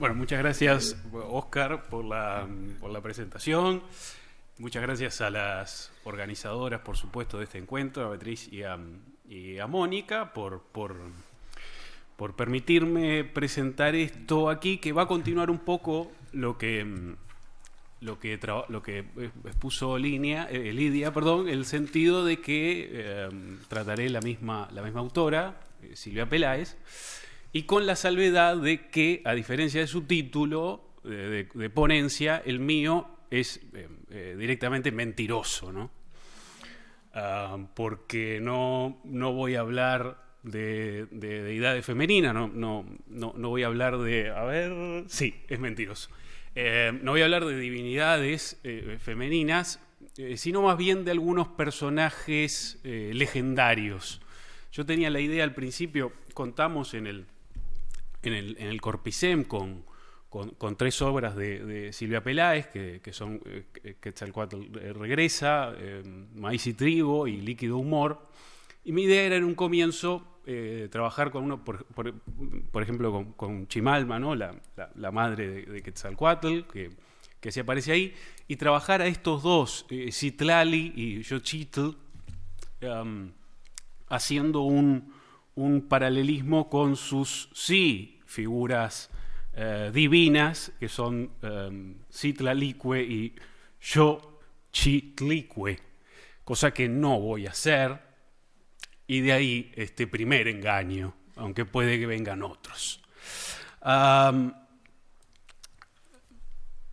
Bueno, muchas gracias, Oscar, por la presentación. Muchas gracias a las organizadoras, por supuesto, de este encuentro, a Beatriz y a Mónica, por permitirme presentar esto aquí, que va a continuar un poco lo que expuso Lidia, el sentido de que trataré la misma autora, Silvia Peláez, y con la salvedad de que, a diferencia de su título de ponencia, el mío es directamente mentiroso, ¿no? Porque no voy a hablar de deidades femeninas, no voy a hablar de... A ver... Sí, es mentiroso. No voy a hablar de divinidades femeninas, sino más bien de algunos personajes legendarios. Yo tenía la idea al principio, contamos en el Corpicem con tres obras de Silvia Peláez, que son Quetzalcóatl regresa, Maíz y trigo y Líquido humor. Y mi idea era en un comienzo trabajar con uno, por ejemplo, con Chimalma, ¿no? la madre de Quetzalcóatl, que se aparece ahí, y trabajar a estos dos, Citlali y Xochitl, haciendo un paralelismo con sus figuras divinas, que son Citlalicue y Xochitlicue, cosa que no voy a hacer, y de ahí este primer engaño, aunque puede que vengan otros.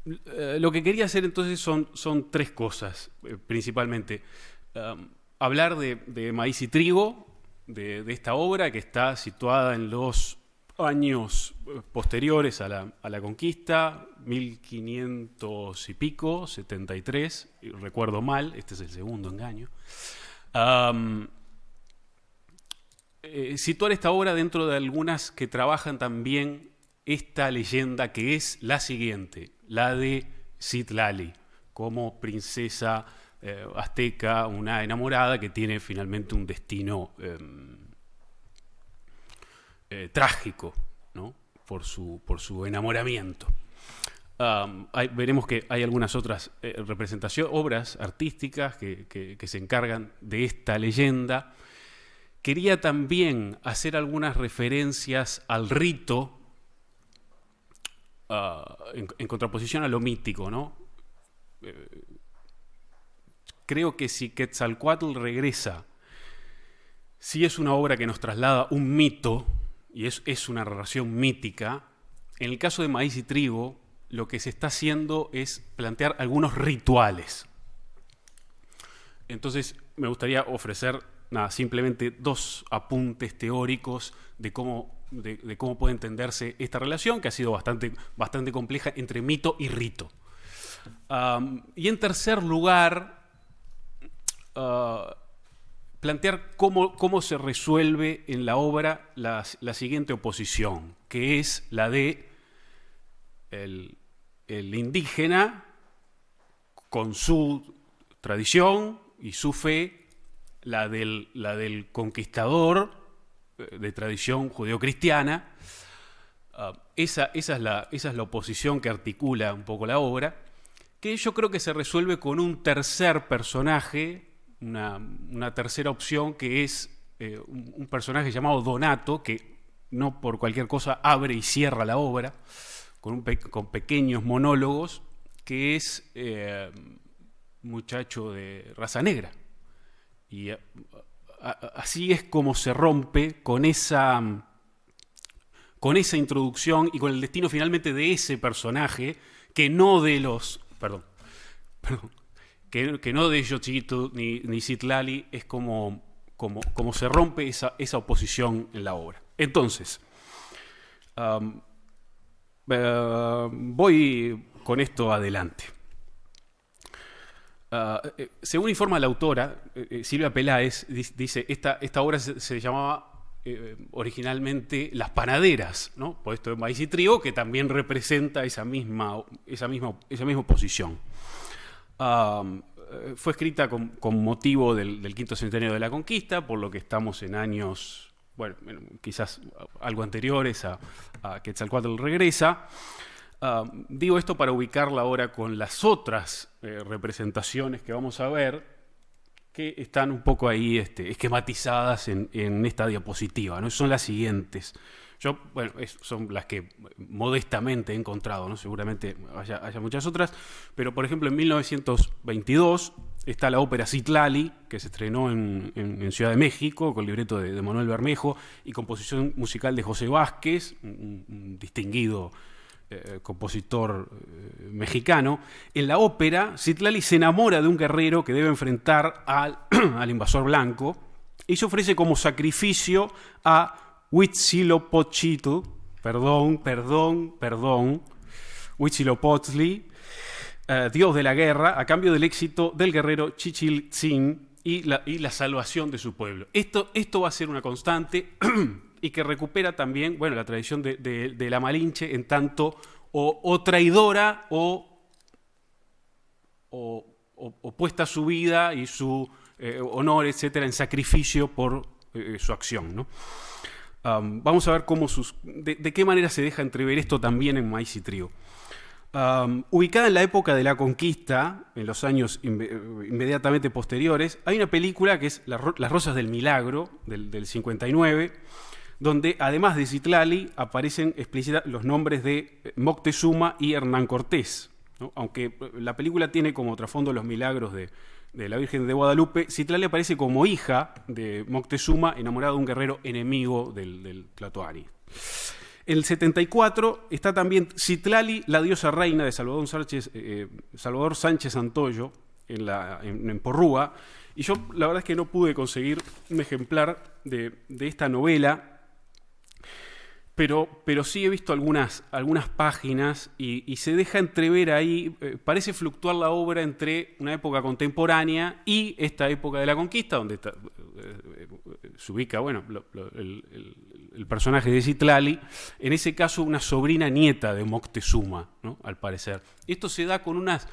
Lo que quería hacer entonces son tres cosas, principalmente. Hablar de Maíz y trigo, de esta obra que está situada en los años posteriores a la conquista, 1500 y pico, 73, recuerdo mal, este es el segundo engaño. Situar esta obra dentro de algunas que trabajan también esta leyenda, que es la siguiente, la de Citlali, como princesa azteca, una enamorada que tiene finalmente un destino trágico, ¿no? por su enamoramiento. Veremos que hay algunas otras representaciones, obras artísticas que se encargan de esta leyenda. Quería también hacer algunas referencias al rito, en contraposición a lo mítico, ¿no? Creo que si Quetzalcóatl regresa, sí es una obra que nos traslada un mito, y es una narración mítica. En el caso de Maíz y trigo, lo que se está haciendo es plantear algunos rituales. Entonces, me gustaría ofrecer simplemente dos apuntes teóricos de cómo puede entenderse esta relación, que ha sido bastante compleja entre mito y rito. Y en tercer lugar, plantear cómo se resuelve en la obra la siguiente oposición, que es la de el indígena con su tradición y su fe, la del conquistador de tradición judeocristiana. Esa es la oposición que articula un poco la obra, que yo creo que se resuelve con un tercer personaje, una tercera opción, que es un personaje llamado Donato, que no por cualquier cosa abre y cierra la obra, con pequeños monólogos, que es muchacho de raza negra. Y así es como se rompe con esa introducción y con el destino finalmente de ese personaje, que no de los... Perdón. Que no de Xochitl ni Citlali, es como se rompe esa oposición en la obra. Entonces, voy con esto adelante. Según informa la autora, Silvia Peláez, dice, esta obra se llamaba originalmente Las Panaderas, ¿no? Por esto de Maíz y trigo, que también representa esa misma oposición. Fue escrita con motivo del quinto centenario de la conquista, por lo que estamos en años bueno, quizás algo anteriores a Quetzalcóatl regresa. Digo esto para ubicarla ahora con las otras representaciones que vamos a ver, que están un poco ahí esquematizadas en esta diapositiva, ¿no? Son las siguientes. Bueno, son las que modestamente he encontrado, ¿no? Seguramente haya muchas otras, pero por ejemplo en 1922 está la ópera Citlali, que se estrenó en Ciudad de México, con libreto de Manuel Bermejo y composición musical de José Vázquez, un distinguido compositor mexicano. En la ópera, Citlali se enamora de un guerrero que debe enfrentar al invasor blanco y se ofrece como sacrificio a Huitzilopochtli, Huitzilopochtli, dios de la guerra, a cambio del éxito del guerrero Chichiltzin y la salvación de su pueblo. Esto va a ser una constante y que recupera también, bueno, la tradición de la Malinche en tanto o traidora o puesta su vida y su honor, etcétera, en sacrificio por su acción, ¿no? Vamos a ver de qué manera se deja entrever esto también en Maíz y Trigo. Ubicada en la época de la conquista, en los años inmediatamente posteriores, hay una película que es Las Rosas del Milagro, del 59, donde además de Citlali aparecen explícitas los nombres de Moctezuma y Hernán Cortés, ¿no? Aunque la película tiene como trasfondo los milagros de la Virgen de Guadalupe, Citlali aparece como hija de Moctezuma, enamorada de un guerrero enemigo del Tlatoani. En el 74 está también Citlali, la diosa reina de Salvador Sánchez Santoyo, en Porrúa, y yo la verdad es que no pude conseguir un ejemplar de esta novela, pero sí he visto algunas páginas y se deja entrever ahí, parece fluctuar la obra entre una época contemporánea y esta época de la conquista, donde se ubica, bueno, el personaje de Citlali, en ese caso una sobrina nieta de Moctezuma, ¿no? Al parecer. Esto se da con unas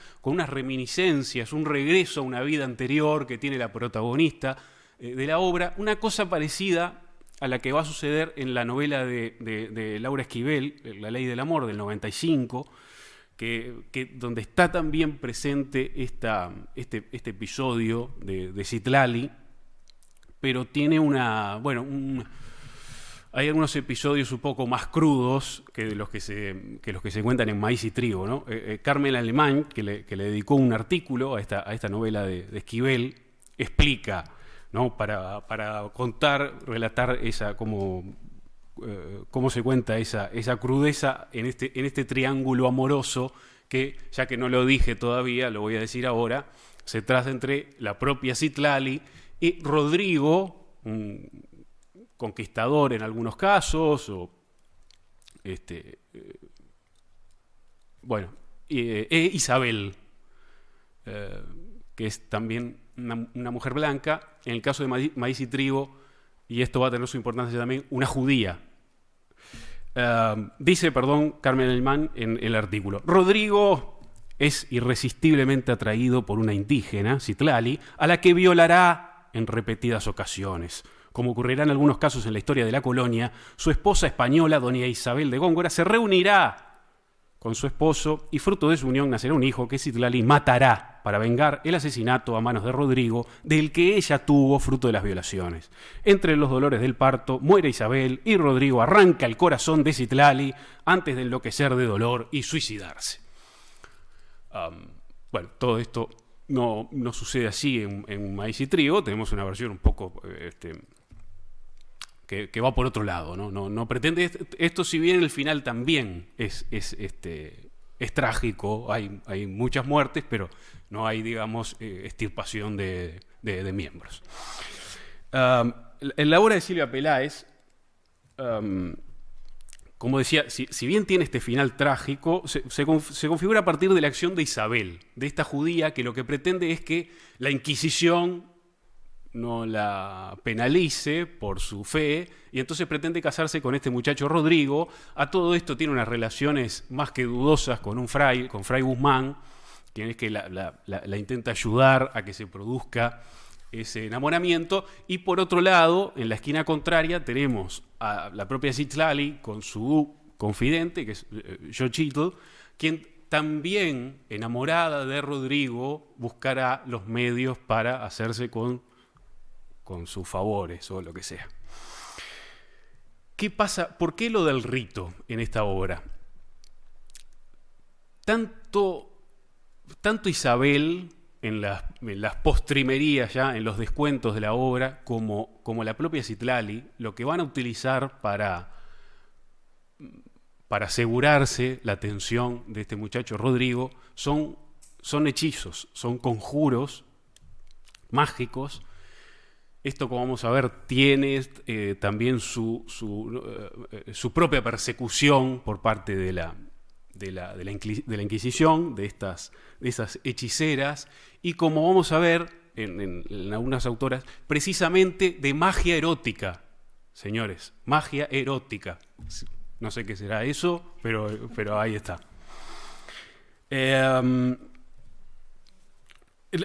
reminiscencias, un regreso a una vida anterior que tiene la protagonista de la obra, una cosa parecida a la que va a suceder en la novela de Laura Esquivel, La Ley del Amor, del 95, donde está también presente este episodio de Citlali, pero tiene hay algunos episodios un poco más crudos que los que se cuentan en Maíz y Trigo, ¿no? Carmen Alemán, que le dedicó un artículo a esta novela de Esquivel, explica, ¿no? Para relatar cómo se cuenta esa crudeza en este triángulo amoroso que, ya que no lo dije todavía, lo voy a decir ahora, se traza entre la propia Citlali y Rodrigo, un conquistador en algunos casos, Isabel, que es también una mujer blanca, en el caso de Maíz y Trigo, y esto va a tener su importancia también, una judía. Dice Carmen Alemán en el artículo: Rodrigo es irresistiblemente atraído por una indígena, Citlali, a la que violará en repetidas ocasiones. Como ocurrirá en algunos casos en la historia de la colonia, su esposa española, doña Isabel de Góngora, se reunirá con su esposo y fruto de su unión nacerá un hijo que Citlali matará para vengar el asesinato a manos de Rodrigo, del que ella tuvo fruto de las violaciones. Entre los dolores del parto muere Isabel y Rodrigo arranca el corazón de Citlali antes de enloquecer de dolor y suicidarse. Bueno, todo esto no sucede así en Maíz y Trigo. Tenemos una versión un poco que va por otro lado, no pretende esto, si bien el final también es trágico, hay muchas muertes, pero no hay, digamos, extirpación de miembros. En la obra de Silvia Peláez, como decía, si bien tiene este final trágico, se configura a partir de la acción de Isabel, de esta judía que lo que pretende es que la Inquisición no la penalice por su fe, y entonces pretende casarse con este muchacho Rodrigo. A todo esto tiene unas relaciones más que dudosas con Fray Guzmán, quien es que la intenta ayudar a que se produzca ese enamoramiento, y por otro lado, en la esquina contraria, tenemos a la propia Citlali con su confidente, que es Xochitl, quien también, enamorada de Rodrigo, buscará los medios para hacerse con sus favores o lo que sea. ¿Qué pasa? ¿Por qué lo del rito en esta obra? Tanto Isabel, en las postrimerías, ya en los descuentos de la obra, como la propia Citlali, lo que van a utilizar para asegurarse la atención de este muchacho Rodrigo son hechizos, son conjuros mágicos. Esto, como vamos a ver, tiene también su propia persecución por parte de la Inquisición, de esas hechiceras, y como vamos a ver en algunas autoras, precisamente de magia erótica, señores, magia erótica. No sé qué será eso, pero ahí está.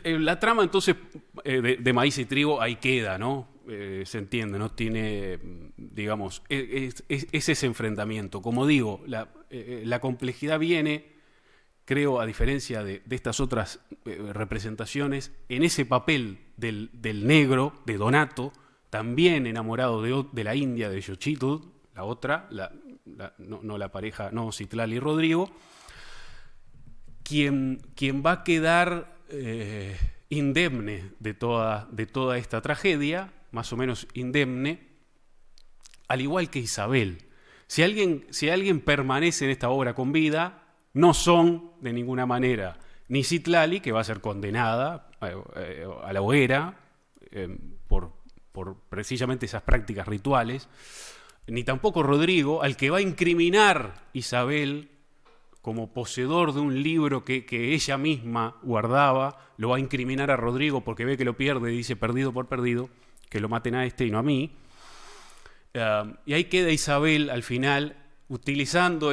La trama, entonces, de Maíz y Trigo ahí queda, ¿no? Se entiende, ¿no? Tiene, digamos, es ese enfrentamiento. Como digo, la complejidad viene, creo, a diferencia de estas otras representaciones, en ese papel del negro, de Donato, también enamorado de la India, de Xochitl, la otra, no la pareja, no Citlali y Rodrigo, quien va a quedar indemne de toda esta tragedia, más o menos indemne, al igual que Isabel. Si alguien permanece en esta obra con vida, no son de ninguna manera ni Citlali, que va a ser condenada a la hoguera por precisamente esas prácticas rituales, ni tampoco Rodrigo, al que va a incriminar Isabel como poseedor de un libro que ella misma guardaba, lo va a incriminar a Rodrigo porque ve que lo pierde y dice perdido por perdido, que lo maten a este y no a mí. Y ahí queda Isabel al final utilizando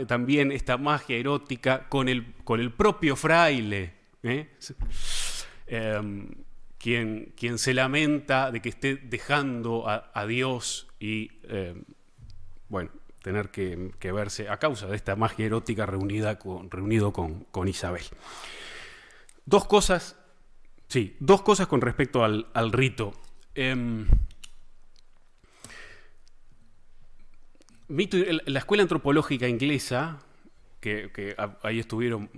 también esta magia erótica con el propio fraile, quien se lamenta de que esté dejando a Dios y, tener que verse a causa de esta magia erótica reunido con Isabel. Dos cosas con respecto al rito. La escuela antropológica inglesa, que ahí estuvieron,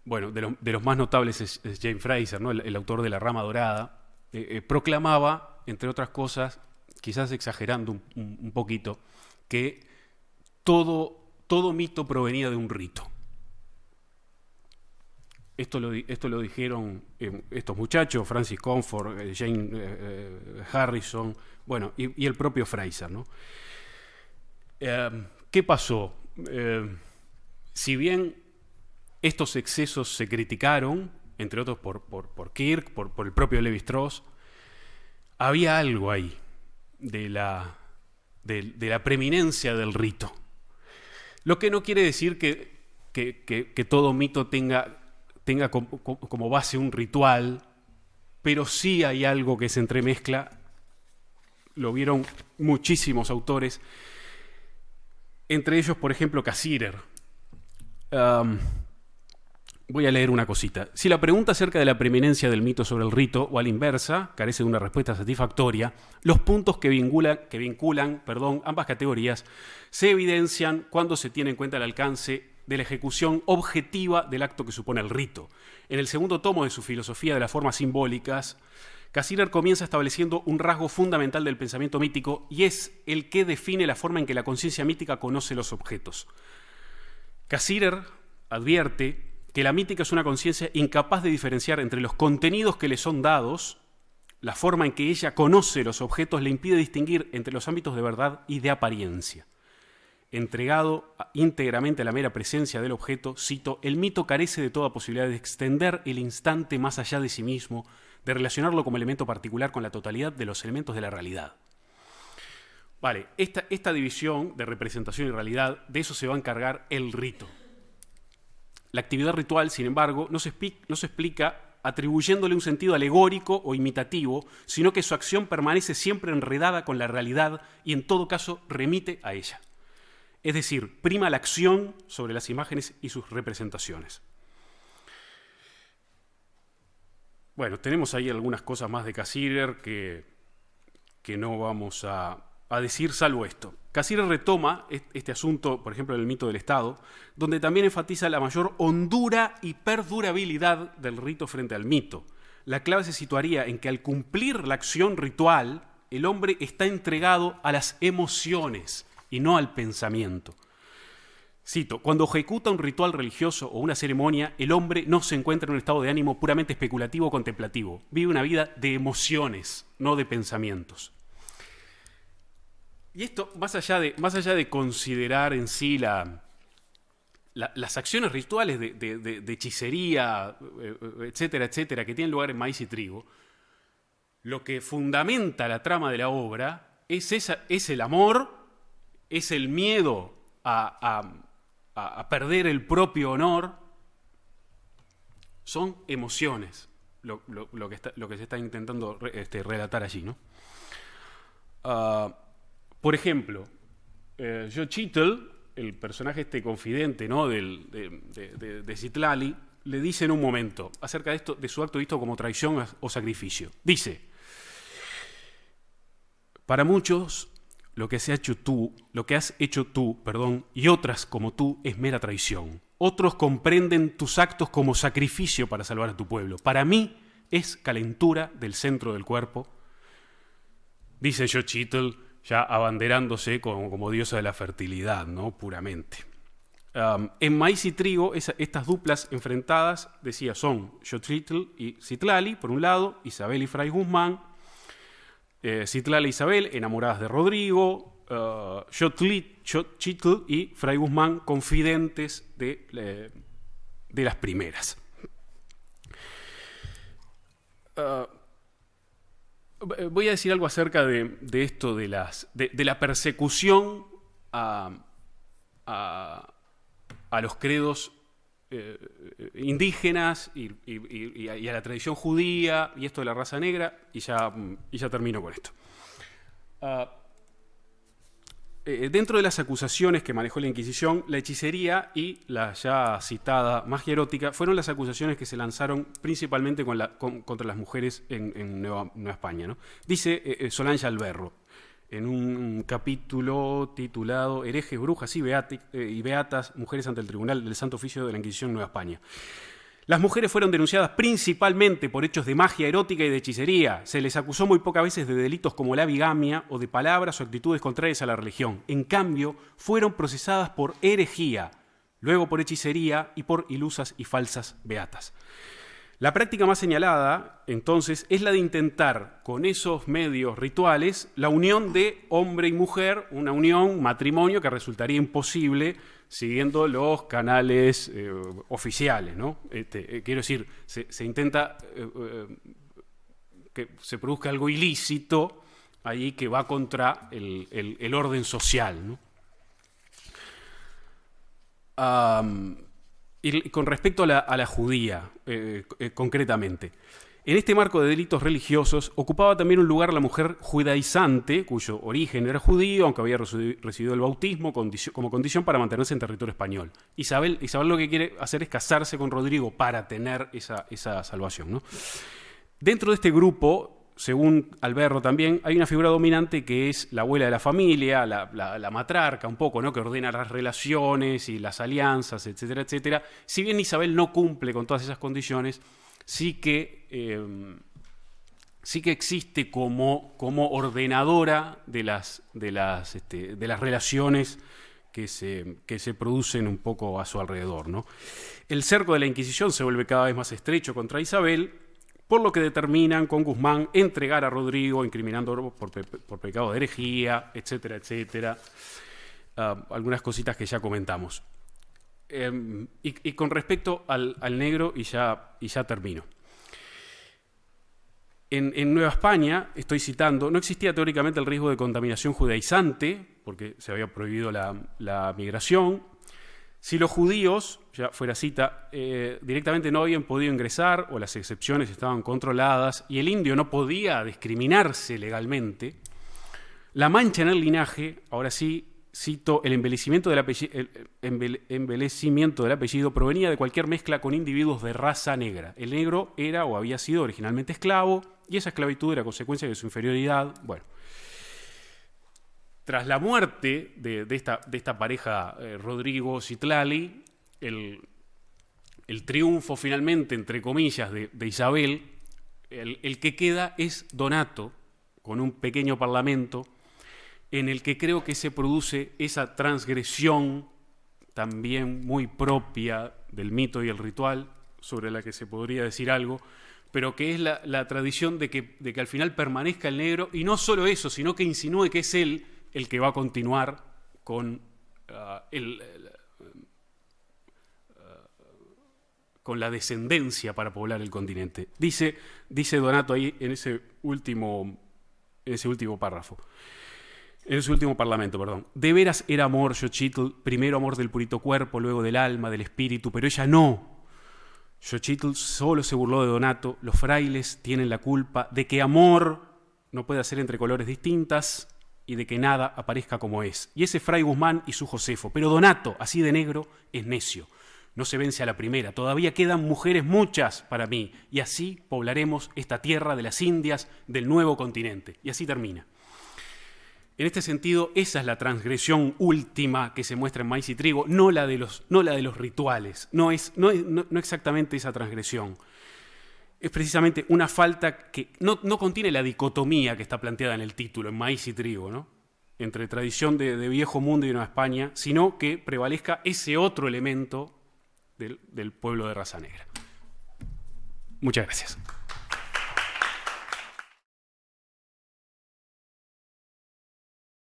de los más notables es James Frazer, ¿no? el autor de La Rama Dorada, proclamaba, entre otras cosas, quizás exagerando un poquito, que todo mito provenía de un rito. Esto lo dijeron estos muchachos, Francis Comfort, Jane Harrison, y el propio Frazer, ¿no? ¿Qué pasó? Si bien estos excesos se criticaron, entre otros por Kirk, por el propio Levi-Strauss, había algo ahí de la preeminencia del rito. Lo que no quiere decir que todo mito tenga como base un ritual, pero sí hay algo que se entremezcla. Lo vieron muchísimos autores, entre ellos, por ejemplo, Cassirer. Voy a leer una cosita. Si la pregunta acerca de la preeminencia del mito sobre el rito, o a la inversa, carece de una respuesta satisfactoria, los puntos que vinculan ambas categorías se evidencian cuando se tiene en cuenta el alcance de la ejecución objetiva del acto que supone el rito. En el segundo tomo de su filosofía de las formas simbólicas, Cassirer comienza estableciendo un rasgo fundamental del pensamiento mítico, y es el que define la forma en que la conciencia mítica conoce los objetos. Cassirer advierte que la mítica es una conciencia incapaz de diferenciar entre los contenidos que le son dados. La forma en que ella conoce los objetos le impide distinguir entre los ámbitos de verdad y de apariencia. Entregado íntegramente a la mera presencia del objeto, cito, el mito carece de toda posibilidad de extender el instante más allá de sí mismo, de relacionarlo como elemento particular con la totalidad de los elementos de la realidad. Vale, esta división de representación y realidad, de eso se va a encargar el rito. La actividad ritual, sin embargo, no se explica atribuyéndole un sentido alegórico o imitativo, sino que su acción permanece siempre enredada con la realidad y en todo caso remite a ella. Es decir, prima la acción sobre las imágenes y sus representaciones. Bueno, tenemos ahí algunas cosas más de Cassirer que no vamos a decir salvo esto. Cassirer retoma este asunto, por ejemplo, en el mito del Estado, donde también enfatiza la mayor hondura y perdurabilidad del rito frente al mito. La clave se situaría en que al cumplir la acción ritual, el hombre está entregado a las emociones y no al pensamiento. Cito, cuando ejecuta un ritual religioso o una ceremonia, el hombre no se encuentra en un estado de ánimo puramente especulativo o contemplativo. Vive una vida de emociones, no de pensamientos. Y esto, más allá de considerar en sí las acciones rituales de hechicería, etcétera, etcétera, que tienen lugar en Maíz y Trigo, lo que fundamenta la trama de la obra es el amor, es el miedo a perder el propio honor. Son emociones lo que se está intentando relatar allí, ¿no? Por ejemplo, Xochitl, el personaje confidente, ¿no? de Citlali, le dice en un momento acerca de esto, de su acto visto como traición o sacrificio. Dice: para muchos lo que has hecho tú, y otras como tú, es mera traición. Otros comprenden tus actos como sacrificio para salvar a tu pueblo. Para mí es calentura del centro del cuerpo. Dice Xochitl, ya abanderándose como diosa de la fertilidad, ¿no? Puramente. En Maíz y Trigo, estas duplas enfrentadas, decía, son Xochitl y Citlali, por un lado, Isabel y Fray Guzmán. Citlali e Isabel, enamoradas de Rodrigo. Xochitl y Fray Guzmán, confidentes de las primeras. Voy a decir algo acerca de esto, de la persecución a los credos indígenas y a la tradición judía y esto de la raza negra, y ya termino con esto. Dentro de las acusaciones que manejó la Inquisición, la hechicería y la ya citada magia erótica fueron las acusaciones que se lanzaron principalmente contra las mujeres en Nueva España, ¿no? Dice Solange Alberro, en un capítulo titulado Herejes, brujas y beatas, mujeres ante el Tribunal del Santo Oficio de la Inquisición en Nueva España. Las mujeres fueron denunciadas principalmente por hechos de magia erótica y de hechicería. Se les acusó muy pocas veces de delitos como la bigamia o de palabras o actitudes contrarias a la religión. En cambio, fueron procesadas por herejía, luego por hechicería y por ilusas y falsas beatas. La práctica más señalada, entonces, es la de intentar, con esos medios rituales, la unión de hombre y mujer, una unión, matrimonio, que resultaría imposible siguiendo los canales oficiales, ¿no? Quiero decir, se intenta que se produzca algo ilícito ahí que va contra el orden social, ¿no? Y con respecto a la judía, concretamente, en este marco de delitos religiosos ocupaba también un lugar la mujer judaizante, cuyo origen era judío, aunque había recibido el bautismo como condición para mantenerse en territorio español. Isabel lo que quiere hacer es casarse con Rodrigo para tener esa salvación, ¿no? Dentro de este grupo, según Alberro también, hay una figura dominante que es la abuela de la familia, la matriarca un poco, ¿no? Que ordena las relaciones y las alianzas, etcétera, etcétera. Si bien Isabel no cumple con todas esas condiciones, sí que existe como ordenadora de las relaciones que se producen un poco a su alrededor, ¿no? El cerco de la Inquisición se vuelve cada vez más estrecho contra Isabel, por lo que determinan con Guzmán entregar a Rodrigo, incriminándolo por pecado de herejía, etcétera, etcétera. Algunas cositas que ya comentamos. Y con respecto al negro, y ya termino. En Nueva España, estoy citando, no existía teóricamente el riesgo de contaminación judaizante, porque se había prohibido la migración. Si los judíos, ya fuera cita, directamente no habían podido ingresar o las excepciones estaban controladas y el indio no podía discriminarse legalmente, la mancha en el linaje, ahora sí, cito, el embellecimiento del apellido provenía de cualquier mezcla con individuos de raza negra. El negro era o había sido originalmente esclavo y esa esclavitud era consecuencia de su inferioridad. Bueno, tras la muerte de esta pareja Rodrigo-Citlali, el triunfo finalmente, entre comillas, de Isabel, el que queda es Donato, con un pequeño parlamento, en el que creo que se produce esa transgresión también muy propia del mito y el ritual, sobre la que se podría decir algo, pero que es la tradición de que al final permanezca el negro, y no solo eso, sino que insinúe que es él el que va a continuar con, con la descendencia para poblar el continente. Dice Donato ahí en ese último párrafo. En su último parlamento, perdón. De veras era amor, Xochitl, primero amor del purito cuerpo, luego del alma, del espíritu, pero ella no. Xochitl solo se burló de Donato. Los frailes tienen la culpa de que amor no puede ser entre colores distintas y de que nada aparezca como es. Y ese fray Guzmán y su Josefo. Pero Donato, así de negro, es necio. No se vence a la primera. Todavía quedan mujeres muchas para mí. Y así poblaremos esta tierra de las Indias del nuevo continente. Y así termina. En este sentido, esa es la transgresión última que se muestra en Maíz y Trigo, no la de los rituales, no exactamente esa transgresión. Es precisamente una falta que no contiene la dicotomía que está planteada en el título, en Maíz y Trigo, ¿no? Entre tradición de viejo mundo y Nueva España, sino que prevalezca ese otro elemento del pueblo de raza negra. Muchas gracias.